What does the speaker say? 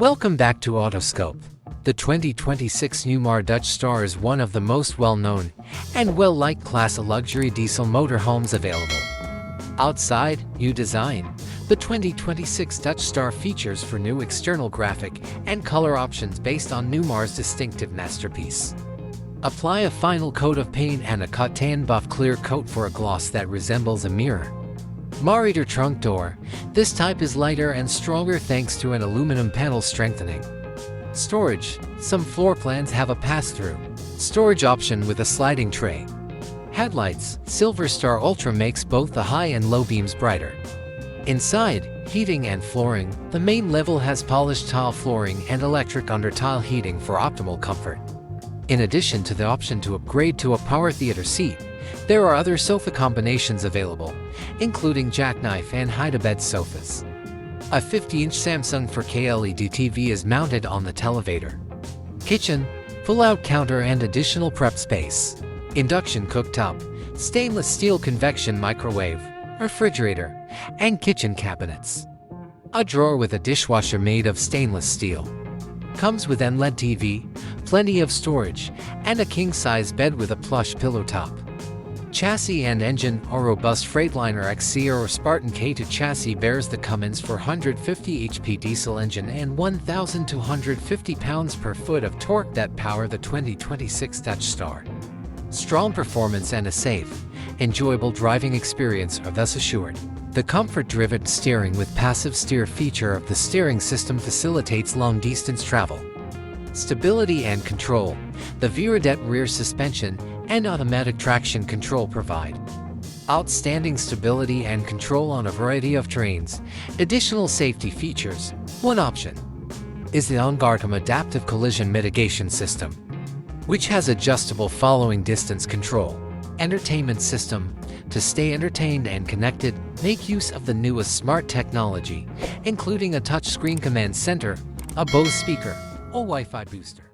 Welcome back to Autoscope. The 2026 Newmar Dutch Star is one of the most well-known and well-liked class of luxury diesel motorhomes available. Outside, new design. The 2026 Dutch Star features four new external graphic and color options based on Newmar's distinctive masterpiece. Apply a final coat of paint and a cotton buff clear coat for a gloss that resembles a mirror. MORryder Trunk Door. This type is lighter and stronger thanks to an aluminum panel strengthening. Storage. Some floor plans have a pass-through storage option with a sliding tray. Headlights. Silverstar Ultra makes both the high and low beams brighter. Inside, heating and flooring. The main level has polished tile flooring and electric under-tile heating for optimal comfort. In addition to the option to upgrade to a power theater seat, there are other sofa combinations available, including jackknife and hide-a-bed sofas. A 50-inch Samsung 4K LED TV is mounted on the televator. Kitchen, pull-out counter and additional prep space. Induction cooktop, stainless steel convection microwave, refrigerator, and kitchen cabinets. A drawer with a dishwasher made of stainless steel. Comes with an LED TV, plenty of storage, and a king-size bed with a plush pillowtop. Chassis and engine. A robust Freightliner XCR or Spartan K2 chassis bears the Cummins 450 HP diesel engine and 1,250 pounds-per-foot of torque that power the 2026 Dutch Star. Strong performance and a safe, enjoyable driving experience are thus assured. The Comfort DriveTM Steering with passive steer feature of the steering system facilitates long-distance travel. Stability and control. The V-RideTM rear suspension and automatic traction control provide outstanding stability and control on a variety of terrains. Additional safety features. One option is the OnGuardTM adaptive collision mitigation system, which has adjustable following distance control. Entertainment system. To stay entertained and connected, make use of the newest smart technology, including a touchscreen command center, a Bose speaker, or Wi-Fi booster.